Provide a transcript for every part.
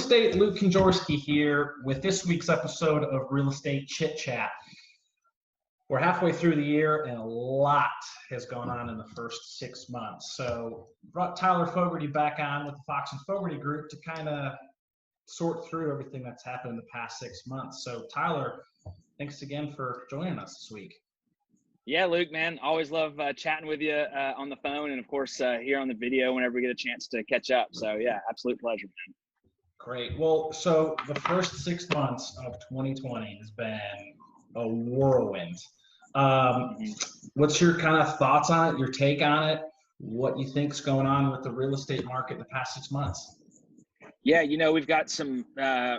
Estate, Luke Kendziorski here with this week's episode of Real Estate Chit Chat. We're halfway through the year and a lot has gone on in the first 6 months. So brought Tyler Fogarty back on with the Fox and Fogarty group to kind of sort through everything that's happened in the past 6 months. So Tyler, thanks again for joining us this week. Yeah, Luke, man, always love chatting with you on the phone and, of course, here on the video whenever we get a chance to catch up. So, yeah, absolute pleasure, man. Great. Well, so the first 6 months of 2020 has been a whirlwind. What's your kind of thoughts on it, your take on it, what you think's going on with the real estate market in the past 6 months? Yeah, you know, we've got some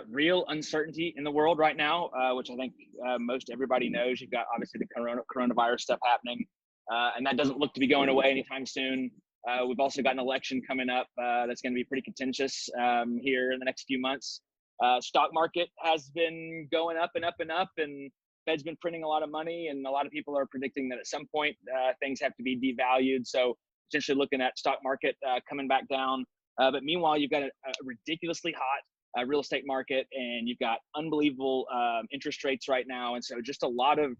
real uncertainty in the world right now, which I think most everybody knows. You've got obviously the coronavirus stuff happening, and that doesn't look to be going away anytime soon. We've also got an election coming up that's going to be pretty contentious here in the next few months. Stock market has been going up and up and up, and Fed's been printing a lot of money, and a lot of people are predicting that at some point things have to be devalued. So potentially looking at stock market coming back down. But meanwhile, you've got a ridiculously hot real estate market, and you've got unbelievable interest rates right now. And so just a lot of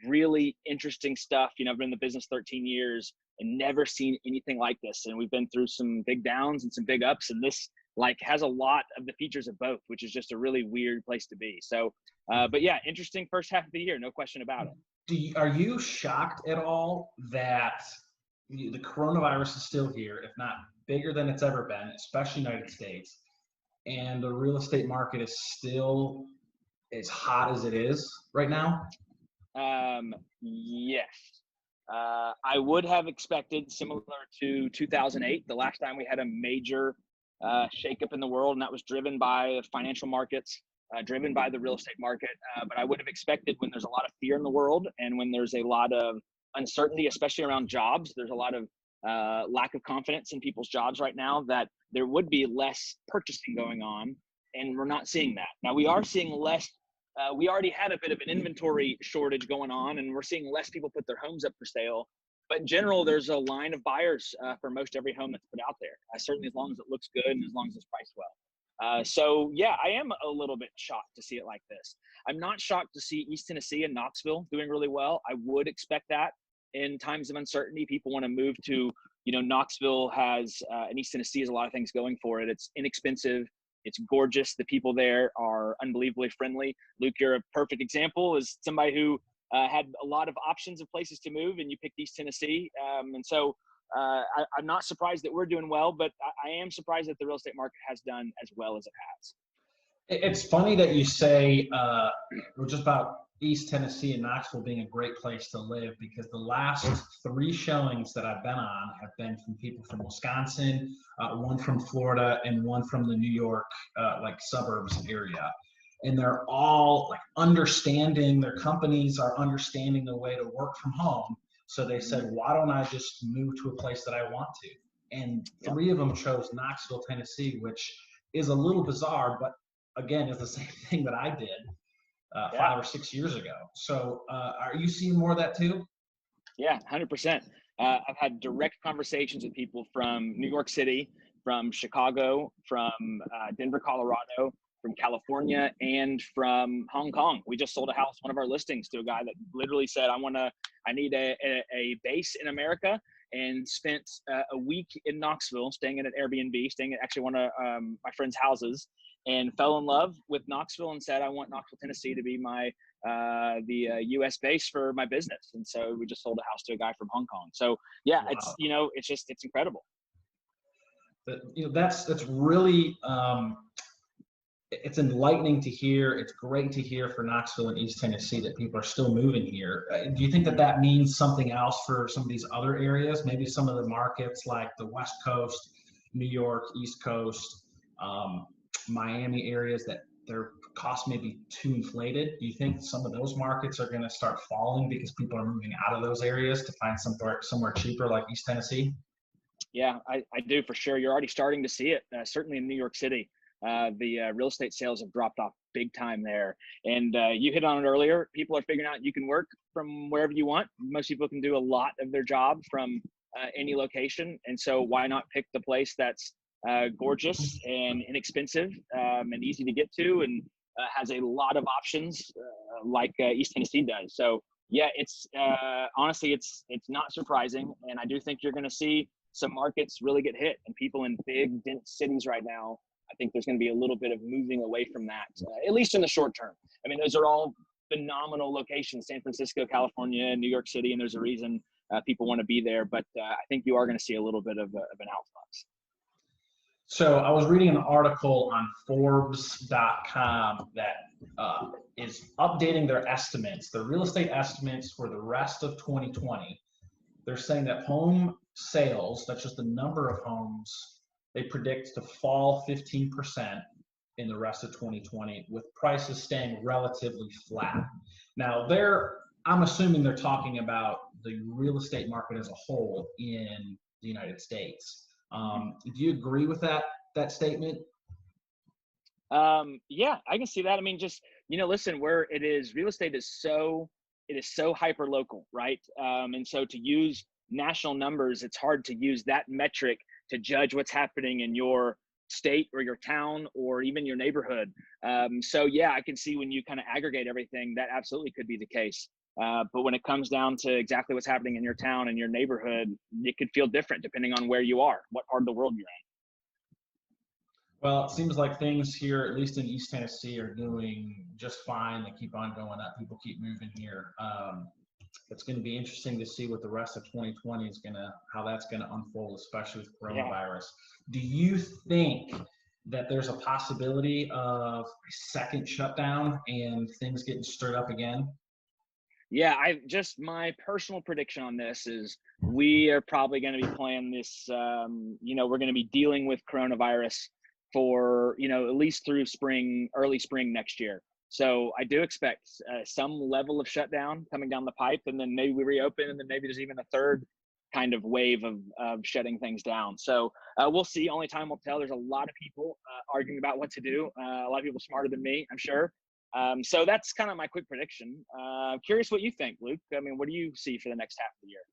really interesting stuff. You know, I've been in the business 13 years and never seen anything like this. And we've been through some big downs and some big ups. And this has a lot of the features of both, which is just a really weird place to be. So, but yeah, interesting first half of the year, no question about it. Are you shocked at all that the coronavirus is still here, if not bigger than it's ever been, especially United States, and the real estate market is still as hot as it is right now? Yes. I would have expected, similar to 2008, the last time we had a major shakeup in the world, and that was driven by financial markets, driven by the real estate market. But I would have expected, when there's a lot of fear in the world and when there's a lot of uncertainty, especially around jobs, there's a lot of lack of confidence in people's jobs right now, that there would be less purchasing going on, and we're not seeing that. Now we are seeing less. We already had a bit of an inventory shortage going on, and we're seeing less people put their homes up for sale. But in general, there's a line of buyers for most every home that's put out there, certainly as long as it looks good and as long as it's priced well. So yeah, I am a little bit shocked to see it like this. I'm not shocked to see East Tennessee and Knoxville doing really well. I would expect that. In times of uncertainty, people want to move to, Knoxville has, and East Tennessee has a lot of things going for it. It's inexpensive. It's gorgeous. The people there are unbelievably friendly. Luke, you're a perfect example, as somebody who had a lot of options of places to move, and you picked East Tennessee. And so I'm not surprised that we're doing well, but I am surprised that the real estate market has done as well as it has. It's funny that you say we're just about East Tennessee and Knoxville being a great place to live, because the last 3 showings that I've been on have been from people from Wisconsin, one from Florida, and one from the New York suburbs area. And they're all understanding, their companies are understanding the way to work from home. So they said, why don't I just move to a place that I want to? And 3 of them chose Knoxville, Tennessee, which is a little bizarre, but again, is the same thing that I did 5 or 6 years ago. So are you seeing more of that too? Yeah, 100%. I've had direct conversations with people from New York City, from Chicago, from Denver, Colorado, from California, and from Hong Kong. We just sold a house, one of our listings, to a guy that literally said, I need a base in America, and spent a week in Knoxville, staying at an Airbnb, staying at actually one of my friend's houses, and fell in love with Knoxville and said, I want Knoxville, Tennessee to be my the U.S. base for my business. And so we just sold a house to a guy from Hong Kong. So yeah, wow. It's incredible. That's really it's enlightening to hear. It's great to hear for Knoxville and East Tennessee that people are still moving here. Do you think that means something else for some of these other areas? Maybe some of the markets like the West Coast, New York, East Coast, Miami areas, that their costs may be too inflated? Do you think some of those markets are going to start falling because people are moving out of those areas to find somewhere cheaper like East Tennessee? Yeah, I do, for sure. You're already starting to see it, certainly in New York City. The real estate sales have dropped off big time there. And you hit on it earlier. People are figuring out you can work from wherever you want. Most people can do a lot of their job from any location. And so why not pick the place that's gorgeous and inexpensive, and easy to get to, and has a lot of options, like East Tennessee does. So yeah, it's honestly, it's not surprising, and I do think you're going to see some markets really get hit, and people in big dense cities right now. I think there's going to be a little bit of moving away from that, at least in the short term. I mean, those are all phenomenal locations: San Francisco, California, New York City, and there's a reason people want to be there. But I think you are going to see a little bit of an outflux. So I was reading an article on Forbes.com that is updating their estimates, their real estate estimates for the rest of 2020. They're saying that home sales, that's just the number of homes, they predict to fall 15% in the rest of 2020, with prices staying relatively flat. Now, I'm assuming they're talking about the real estate market as a whole in the United States. Do you agree with that statement? Yeah, I can see that. I mean, just, listen, where real estate is so hyper local, right? And so to use national numbers, it's hard to use that metric to judge what's happening in your state or your town or even your neighborhood. So yeah, I can see when you kind of aggregate everything, that absolutely could be the case. But when it comes down to exactly what's happening in your town and your neighborhood, it could feel different depending on where you are, what part of the world you're in. Well, it seems like things here, at least in East Tennessee, are doing just fine. They keep on going up. People keep moving here. It's going to be interesting to see what the rest of 2020 how that's going to unfold, especially with coronavirus. Do you think that there's a possibility of a second shutdown and things getting stirred up again? Yeah, my personal prediction on this is we are probably going to be playing this, we're going to be dealing with coronavirus for, at least through early spring next year. So I do expect some level of shutdown coming down the pipe, and then maybe we reopen, and then maybe there's even a third kind of wave of shutting things down. So we'll see. Only time will tell. There's a lot of people arguing about what to do. A lot of people smarter than me, I'm sure. So that's kind of my quick prediction. Curious what you think, Luke. I mean, what do you see for the next half of the year?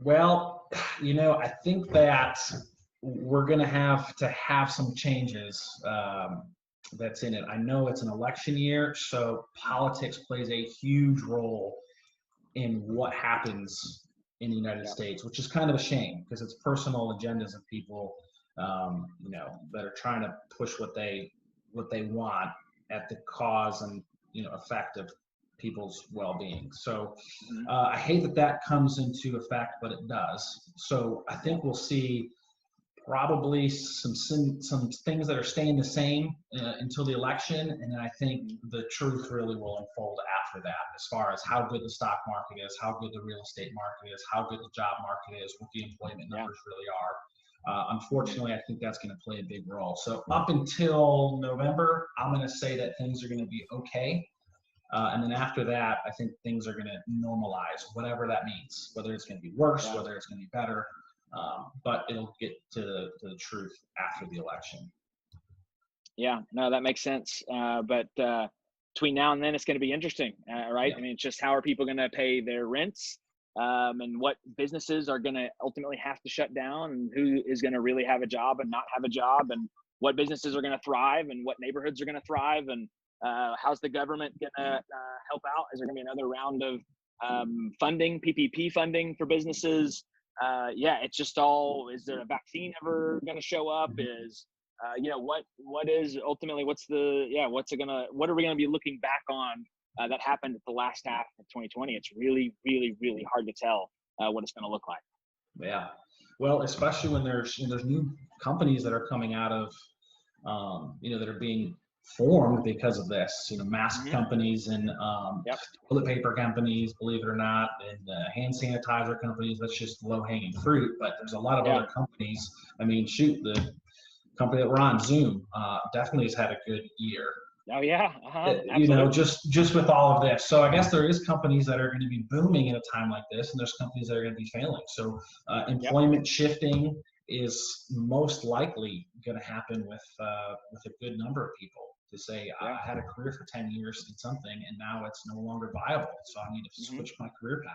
Well, I think that we're going to have some changes that's in it. I know it's an election year, so politics plays a huge role in what happens in the United States, which is kind of a shame because it's personal agendas of people, that are trying to push what they want at the cause and effect of people's well-being. So I hate that comes into effect, but it does. So I think we'll see probably some things that are staying the same until the election, and then I think the truth really will unfold after that, as far as how good the stock market is, how good the real estate market is, how good the job market is, what the employment numbers really are. Unfortunately, I think that's going to play a big role. So up until November, I'm going to say that things are going to be okay. And then after that, I think things are going to normalize, whatever that means, whether it's going to be worse, whether it's going to be better. But it'll get to the truth after the election. Yeah, no, that makes sense. But between now and then, it's going to be interesting, right? I mean, it's just how are people going to pay their rents, and what businesses are going to ultimately have to shut down, and who is going to really have a job and not have a job, and what businesses are going to thrive, and what neighborhoods are going to thrive, and how's the government going to help out? Is there going to be another round of funding, PPP funding for businesses? It's just all, is there a vaccine ever going to show up? Is, what is ultimately, what are we going to be looking back on that happened at the last half of 2020? It's really, really, really hard to tell what it's going to look like. Yeah. Well, especially when there's new companies that are coming out of, that are being formed because of this, mask companies and toilet paper companies, believe it or not, and hand sanitizer companies. That's just low-hanging fruit, but there's a lot of other companies. I mean, shoot, the company that we're on, Zoom, definitely has had a good year. Oh yeah, just with all of this. So I guess there is companies that are going to be booming at a time like this, and there's companies that are going to be failing. So employment shifting is most likely going to happen with a good number of people to say, I had a career for 10 years in something, and now it's no longer viable, so I need to switch my career path.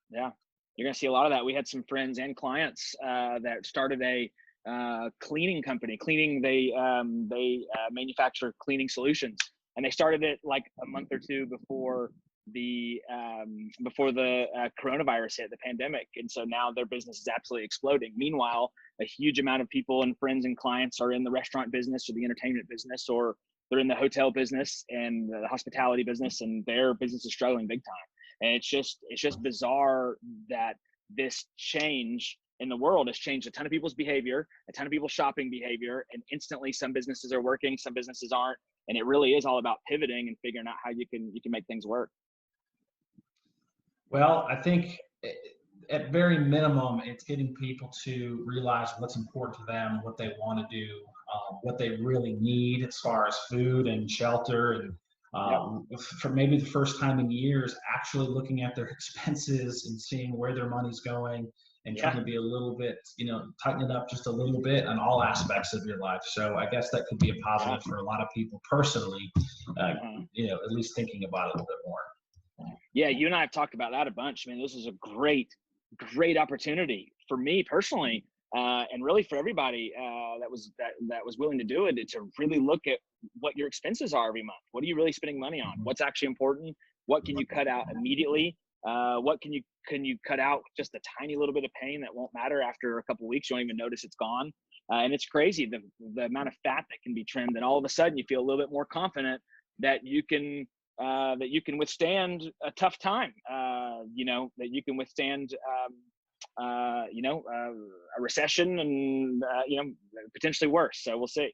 Yeah, you're going to see a lot of that. We had some friends and clients that started a cleaning company. They manufacture cleaning solutions, and they started it like a month or two before the coronavirus hit, the pandemic. And so now their business is absolutely exploding. Meanwhile, a huge amount of people and friends and clients are in the restaurant business or the entertainment business, or they're in the hotel business and the hospitality business, and their business is struggling big time. And it's just bizarre that this change in the world has changed a ton of people's behavior, a ton of people's shopping behavior, and instantly some businesses are working, some businesses aren't. And it really is all about pivoting and figuring out how you can make things work. Well, I think at very minimum, it's getting people to realize what's important to them, what they want to do, what they really need as far as food and shelter, and for maybe the first time in years, actually looking at their expenses and seeing where their money's going, and trying to be a little bit, tighten it up just a little bit on all aspects of your life. So I guess that could be a positive for a lot of people personally, at least thinking about it a little bit more. Yeah, you and I have talked about that a bunch. I mean, this is a great opportunity for me personally, and really for everybody that was willing to do it, to really look at what your expenses are every month. What are you really spending money on? What's actually important? What can you cut out immediately? What can you cut out just a tiny little bit of pain that won't matter after a couple of weeks? You won't even notice it's gone. And it's crazy the amount of fat that can be trimmed, and all of a sudden you feel a little bit more confident that you can withstand a tough time. That you can withstand a recession and potentially worse. So we'll see.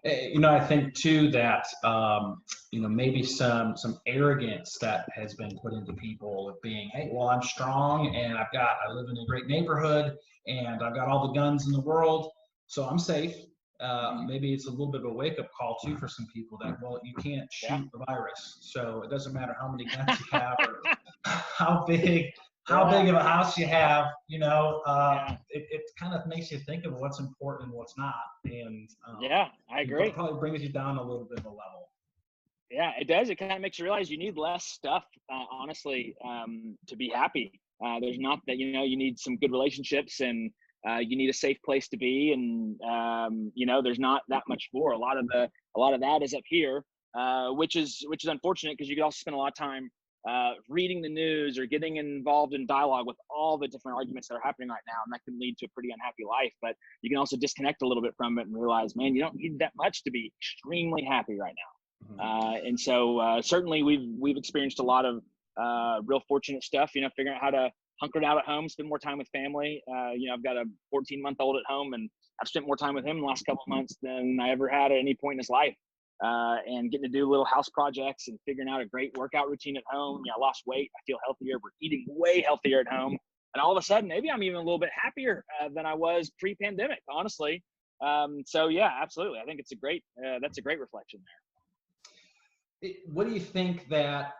I think too that maybe some arrogance that has been put into people of being, hey, well, I'm strong and I live in a great neighborhood and I've got all the guns in the world, so I'm safe. Maybe it's a little bit of a wake-up call too for some people that, well, you can't shoot the virus, so it doesn't matter how many guns you have or how big of a house you have. It kind of makes you think of what's important and what's not, and I agree. It probably brings you down a little bit of a level. Yeah, it does. It kind of makes you realize you need less stuff, honestly, to be happy. There's not that, you need some good relationships, and you need a safe place to be, and there's not that much more. A lot of that is up here, which is unfortunate, because you could also spend a lot of time reading the news or getting involved in dialogue with all the different arguments that are happening right now, and that can lead to a pretty unhappy life. But you can also disconnect a little bit from it and realize, man, you don't need that much to be extremely happy right now. And so certainly we've experienced a lot of real fortunate stuff, figuring out how to hunker down at home, spend more time with family. I've got a 14-month-old at home, and I've spent more time with him the last couple of months than I ever had at any point in his life. And getting to do little house projects and figuring out a great workout routine at home. I lost weight. I feel healthier. We're eating way healthier at home. And all of a sudden, maybe I'm even a little bit happier than I was pre-pandemic, honestly. So yeah, absolutely. I think it's that's a great reflection there. What do you think that,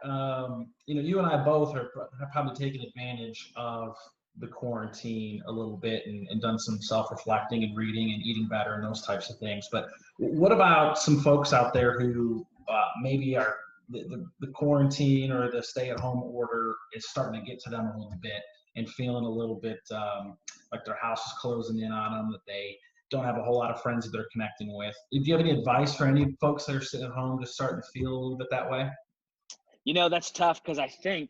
you and I both have probably taken advantage of the quarantine a little bit and done some self-reflecting and reading and eating better and those types of things. But what about some folks out there who maybe are the quarantine or the stay-at-home order is starting to get to them a little bit and feeling a little bit like their house is closing in on them, that they don't have a whole lot of friends that they're connecting with? Do you have any advice for any folks that are sitting at home just starting to feel a little bit that way? That's tough, because I think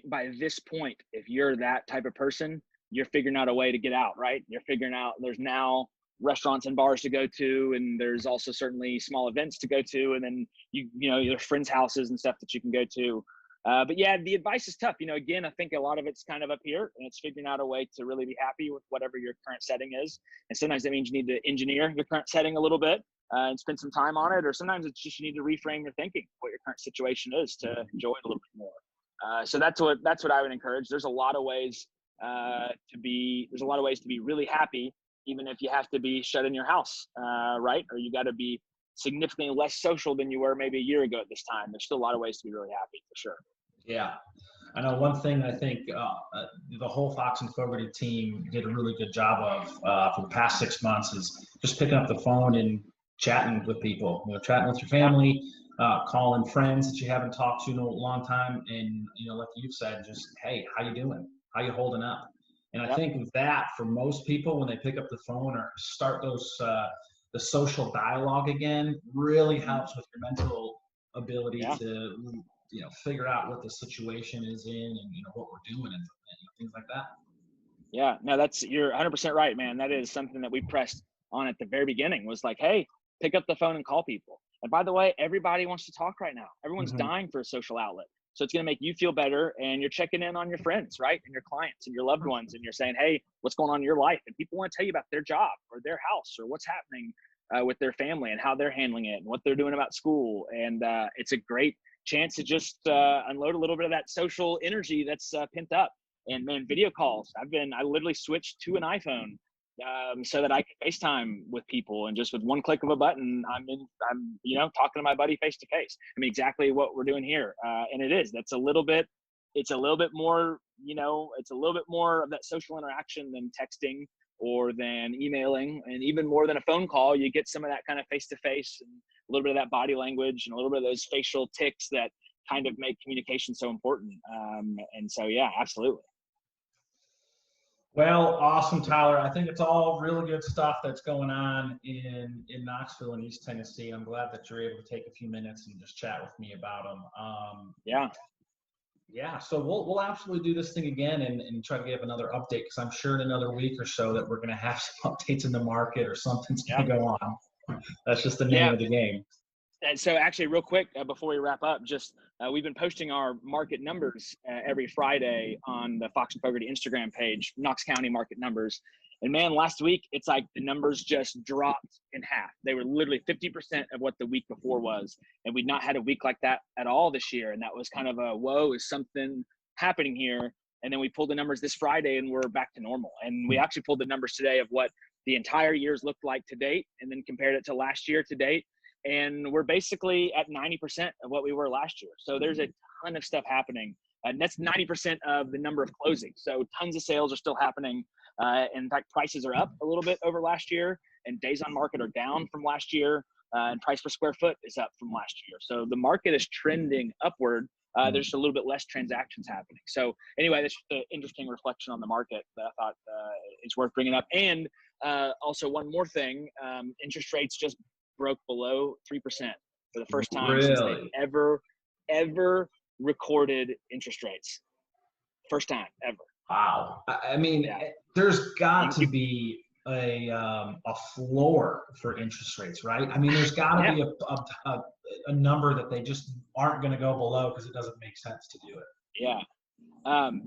by this point, if you're that type of person, you're figuring out a way to get out, right? You're figuring out there's now restaurants and bars to go to, and there's also certainly small events to go to, and then there's friends' houses and stuff that you can go to. But yeah, the advice is tough. Again, I think a lot of it's kind of up here, and it's figuring out a way to really be happy with whatever your current setting is. And sometimes that means you need to engineer your current setting a little bit and spend some time on it. Or sometimes it's just you need to reframe your thinking, what your current situation is, to enjoy it a little bit more. So that's what I would encourage. There's a lot of ways to be really happy, even if you have to be shut in your house, right? Or you got to be significantly less social than you were maybe a year ago at this time. There's still a lot of ways to be really happy, for sure. Yeah. I know one thing I think the whole Fox and Fogarty team did a really good job of for the past 6 months is just picking up the phone and chatting with people, chatting with your family, calling friends that you haven't talked to in a long time. And, like you've said, just, hey, how you doing? How you holding up? And I think that for most people, when they pick up the phone or start those the social dialogue again, really helps with your mental ability to figure out what the situation is in and what we're doing and things like that. Yeah, no, you're 100% right, man. That is something that we pressed on at the very beginning, was like, hey, pick up the phone and call people. And by the way, everybody wants to talk right now. Everyone's dying for a social outlet. So it's going to make you feel better, and you're checking in on your friends, right? And your clients and your loved ones, and you're saying, hey, what's going on in your life? And people want to tell you about their job or their house or what's happening with their family and how they're handling it and what they're doing about school. And it's a great chance to just unload a little bit of that social energy that's pent up. And man, video calls. I literally switched to an iPhone so that I can FaceTime with people, and just with one click of a button, I'm talking to my buddy face to face. I mean, exactly what we're doing here. And it's a little bit more, it's a little bit more of that social interaction than texting or than emailing, and even more than a phone call. You get some of that kind of face to face and a little bit of that body language and a little bit of those facial tics that kind of make communication so important. And so, yeah, absolutely. Well, awesome, Tyler. I think it's all really good stuff that's going on in Knoxville and East Tennessee. I'm glad that you're able to take a few minutes and just chat with me about them. Yeah. So we'll absolutely do this thing again and try to give another update, because I'm sure in another week or so that we're going to have some updates in the market or something's going to go on. That's just the name of the game. And so actually, real quick, before we wrap up, we've been posting our market numbers every Friday on the Fox and Fogarty Instagram page, Knox County market numbers. And man, last week, it's like the numbers just dropped in half. They were literally 50% of what the week before was. And we'd not had a week like that at all this year. And that was kind of a, whoa, is something happening here? And then we pulled the numbers this Friday and we're back to normal. And we actually pulled the numbers today of what the entire year's looked like to date, and then compared it to last year to date. And we're basically at 90% of what we were last year. So there's a ton of stuff happening. And that's 90% of the number of closings. So tons of sales are still happening. In fact, prices are up a little bit over last year, and days on market are down from last year. And price per square foot is up from last year. So the market is trending upward. There's just a little bit less transactions happening. So anyway, that's just an interesting reflection on the market that I thought is worth bringing up. And also one more thing, interest rates just broke below 3% for the first time since they've ever recorded interest rates. First time ever. Wow. I mean, there's got to be a floor for interest rates, right? I mean, there's got to be a number that they just aren't going to go below, because it doesn't make sense to do it. Yeah. I've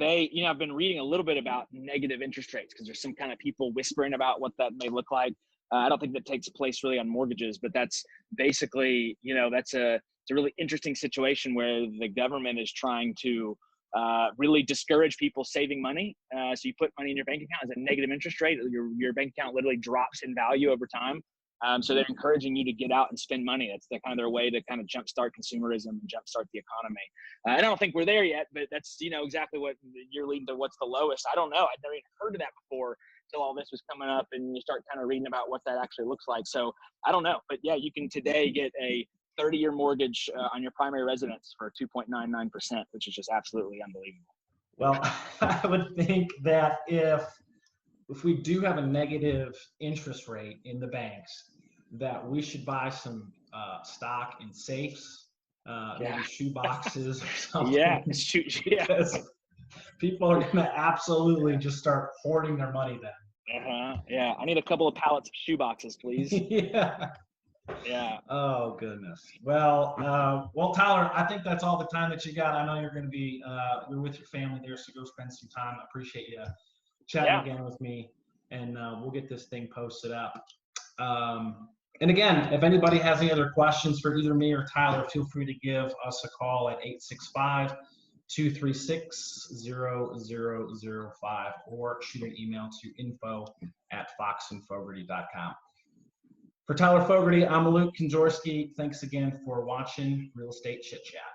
been reading a little bit about negative interest rates, because there's some kind of people whispering about what that may look like. I don't think that takes place really on mortgages, but that's basically, it's a really interesting situation where the government is trying to really discourage people saving money. So you put money in your bank account as a negative interest rate, your bank account literally drops in value over time. So they're encouraging you to get out and spend money. That's their way to kind of jumpstart consumerism and jumpstart the economy. And I don't think we're there yet, but that's, exactly what you're leading to. What's the lowest? I don't know. I'd never even heard of that before till all this was coming up, and you start kind of reading about what that actually looks like. So I don't know, but yeah, you can today get a 30-year mortgage on your primary residence for 2.99%, which is just absolutely unbelievable. Well, I would think that if we do have a negative interest rate in the banks, that we should buy some stock in safes, maybe shoe boxes or something. Because people are going to absolutely just start hoarding their money then. Yeah, I need a couple of pallets of shoe boxes, please. Yeah. Oh goodness. Well, Tyler, I think that's all the time that you got. I know you're going to be you're with your family there, so go spend some time. I appreciate you chatting again with me, and we'll get this thing posted up. And again, if anybody has any other questions for either me or Tyler, feel free to give us a call at 865-236-0005 or shoot an email to info@foxandfogarty.com. For Tyler Fogarty, I'm Luke Kendziorski. Thanks again for watching Real Estate Chit Chat.